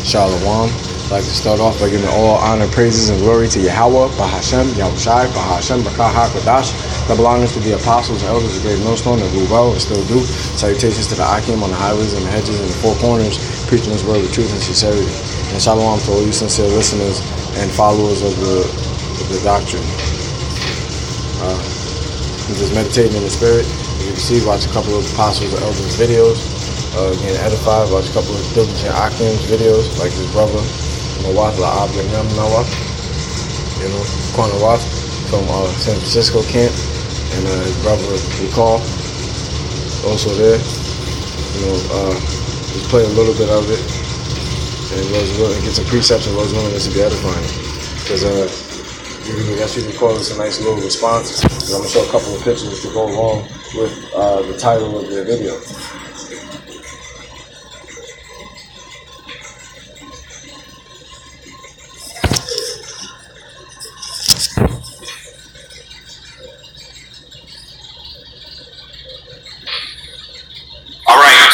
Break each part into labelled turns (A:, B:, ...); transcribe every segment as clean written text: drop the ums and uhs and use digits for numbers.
A: Shalom. I'd like to start off by giving all honor, praises, and glory to Yahweh, Bahashem, Yahushai, Bahashem, Bakah HaKadosh. Double honors to the apostles and elders of Great Millstone that rule well and still do. Salutations to the Akim on the highways and the hedges and the four corners, preaching His word with truth and sincerity. And shalom to all you sincere listeners and followers of the doctrine. I'm just meditating in the spirit. As you can see, watch a couple of apostles and elders videos. Getting edified, watch a couple of diligent Akim's videos, like his brother, Nawaf La'ab Yam Nawaf, Nawaf from San Francisco camp, and his brother Recall, also there. Just play a little bit of it, and get some precepts and Lord's willing, this to be edifying. Because I guess you can call this a nice little response. And I'm going to show a couple of pictures to go along with the title of the video.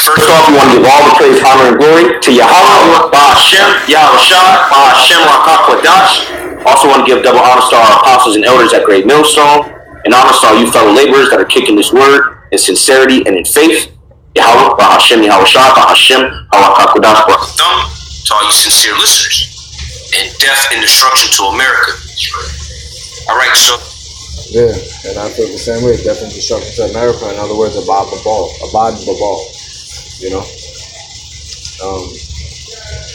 B: First off, we want to give all the praise, honor, and glory to Yahweh, Bahashem, Yahushai, Bahashem, HaKadosh. Also want to give double honors to our apostles and elders at Great Millstone, and honors to all you fellow laborers that are kicking this word in sincerity and in faith. Yahweh, Bahashem, Yahushai, Bahashem, HaKadosh. To all you sincere listeners, and death and destruction to America. All right, so.
A: Yeah, and I feel the same way. Death and destruction to America. In other words, abad babal.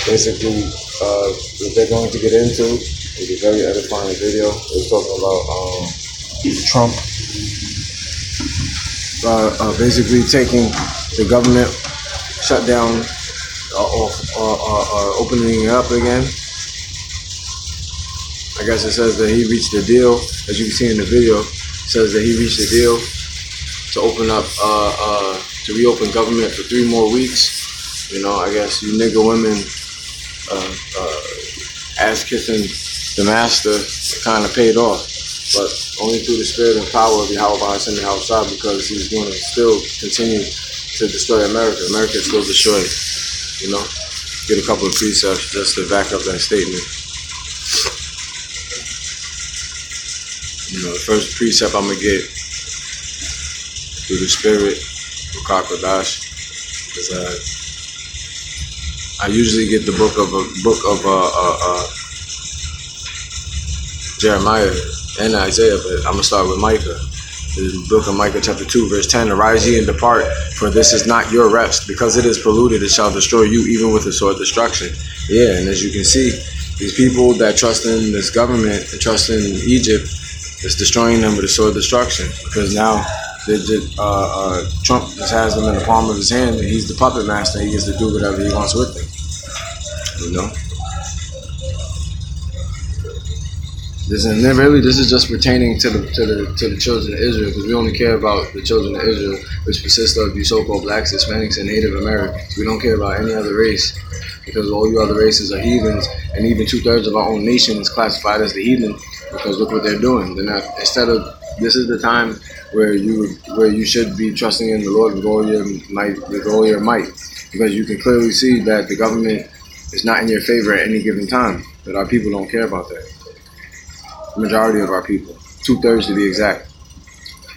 A: Basically, what they're going to get into is a very edifying video. It's talking about Trump basically taking the government shutdown opening it up again. I guess it says that he reached a deal, as you can see in the video. It says that he reached a deal to open up, to reopen government for 3 more weeks. I guess you nigger women ass kissing the master kind of paid off, but only through the spirit and power of Yahweh Bahashem and outside, because he's going to still continue to destroy America. America is still destroyed. Get a couple of precepts just to back up that statement. The first precept I'm gonna get through the spirit of Kakadash is I usually get the book of Jeremiah and Isaiah, but I'm gonna start with Micah. The book of Micah, chapter 2, verse 10. Arise ye and depart, for this is not your rest, because it is polluted. It shall destroy you, even with the sword destruction. Yeah, and as you can see, these people that trust in this government and trust in Egypt, it's destroying them with a sword destruction, because now Trump just has them in the palm of his hand, and he's the puppet master. And he gets to do whatever he wants with them. This is just pertaining to the children of Israel, because we only care about the children of Israel, which consists of you so-called blacks, Hispanics, and Native Americans. We don't care about any other race, because all you other races are heathens, and even 2/3 of our own nation is classified as the heathen. Because look what they're doing. They're not. This is the time where you should be trusting in the Lord with all your might, because you can clearly see that the government is not in your favor at any given time. But our people don't care about that. The majority of our people, 2/3 to be exact.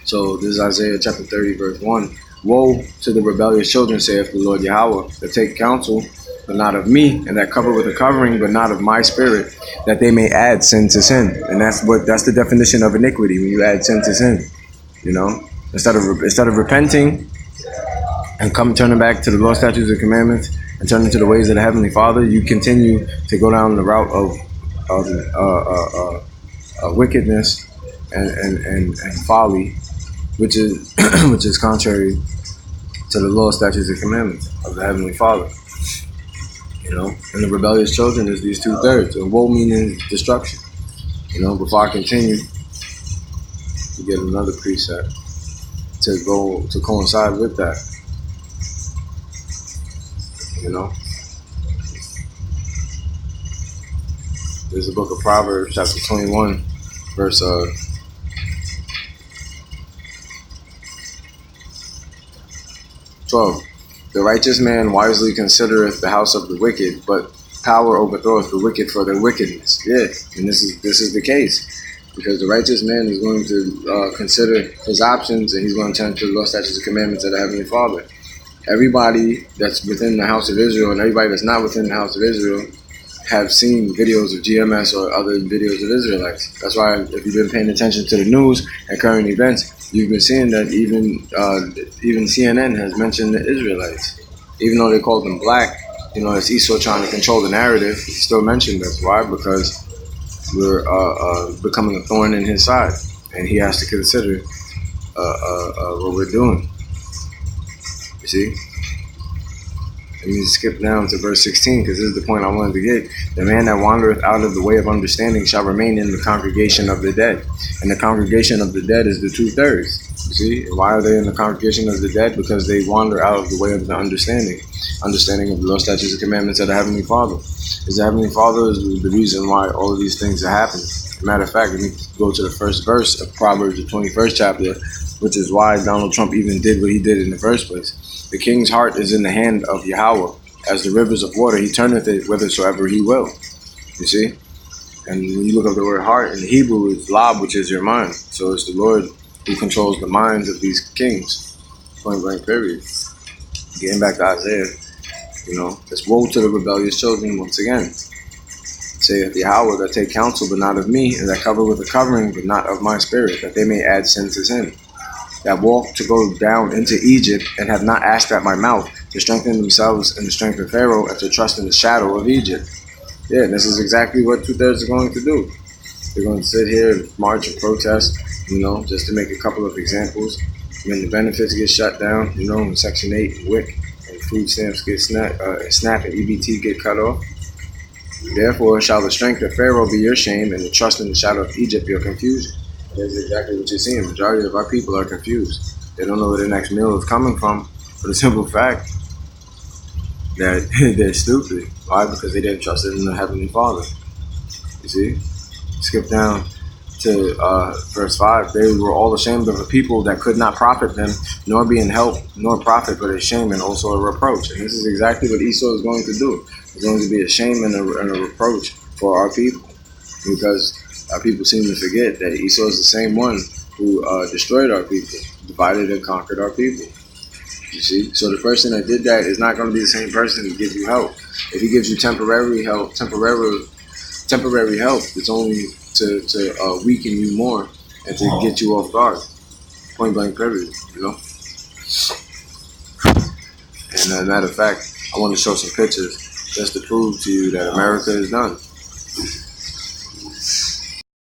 A: So this is Isaiah chapter 30, verse 1. Woe to the rebellious children, saith the Lord Yahweh, that take counsel, but not of me, and that cover with a covering, but not of my spirit, that they may add sin to sin. And that's the definition of iniquity, when you add sin to sin. Instead of repenting and turning back to the law, statutes, and commandments, and turning to the ways of the Heavenly Father, you continue to go down the route of wickedness and folly, which is contrary to the law, statutes, and commandments of the Heavenly Father. And the rebellious children is these 2/3. And woe meaning destruction. Before I continue, we get another precept to coincide with that. There's the book of Proverbs, chapter 21, verse 12. The righteous man wisely considereth the house of the wicked, but power overthroweth the wicked for their wickedness. Yeah, and this is the case. Because the righteous man is going to consider his options, and he's going to turn to the law, statutes, and commandments of the Heavenly Father. Everybody that's within the house of Israel and everybody that's not within the house of Israel have seen videos of GMS or other videos of Israelites. That's why if you've been paying attention to the news and current events, you've been seeing that even CNN has mentioned the Israelites. Even though they call them black, it's Esau trying to control the narrative, he still mentioned us. Why? Because we're becoming a thorn in his side, and he has to consider what we're doing. You see? And you skip down to verse 16, because this is the point I wanted to get. The man that wandereth out of the way of understanding shall remain in the congregation of the dead. And the congregation of the dead is the 2/3. You see? And why are they in the congregation of the dead? Because they wander out of the way of the understanding of the law, statutes, and commandments of the Heavenly Father. Because the Heavenly Father is the reason why all of these things are happening. Matter of fact, let me go to the first verse of Proverbs, the 21st chapter, which is why Donald Trump even did what he did in the first place. The king's heart is in the hand of Yahweh. As the rivers of water, he turneth it whithersoever he will. You see? And when you look up the word heart, in Hebrew, it's lab, which is your mind. So it's the Lord who controls the minds of these kings. Point blank, period. Getting back to Isaiah, it's woe to the rebellious children once again. Saith Yahweh, that take counsel but not of me, and that cover with a covering but not of my spirit, that they may add sin to sin. That walk to go down into Egypt and have not asked at my mouth, to strengthen themselves in the strength of Pharaoh and to trust in the shadow of Egypt. Yeah, and this is exactly what 2/3 are going to do. They're going to sit here and march and protest, just to make a couple of examples. When the benefits get shut down, when Section 8 and WIC and food stamps get SNAP and EBT get cut off. Therefore shall the strength of Pharaoh be your shame, and the trust in the shadow of Egypt your confusion. That's exactly what you're seeing. The majority of our people are confused. They don't know where the next meal is coming from, for the simple fact that they're stupid. Why? Because they didn't trust in the Heavenly Father. You see? Skip down to verse 5. They were all ashamed of a people that could not profit them, nor be in help, nor profit, but a shame and also a reproach. And this is exactly what Esau is going to do. It's going to be a shame and a reproach for our people, because our people seem to forget that Esau is the same one who destroyed our people, divided and conquered our people. You see? So the person that did that is not going to be the same person to give you help. If he gives you temporary help, it's only to weaken you more and to get you off guard. Point blank, period. And as a matter of fact, I want to show some pictures just to prove to you that America is done.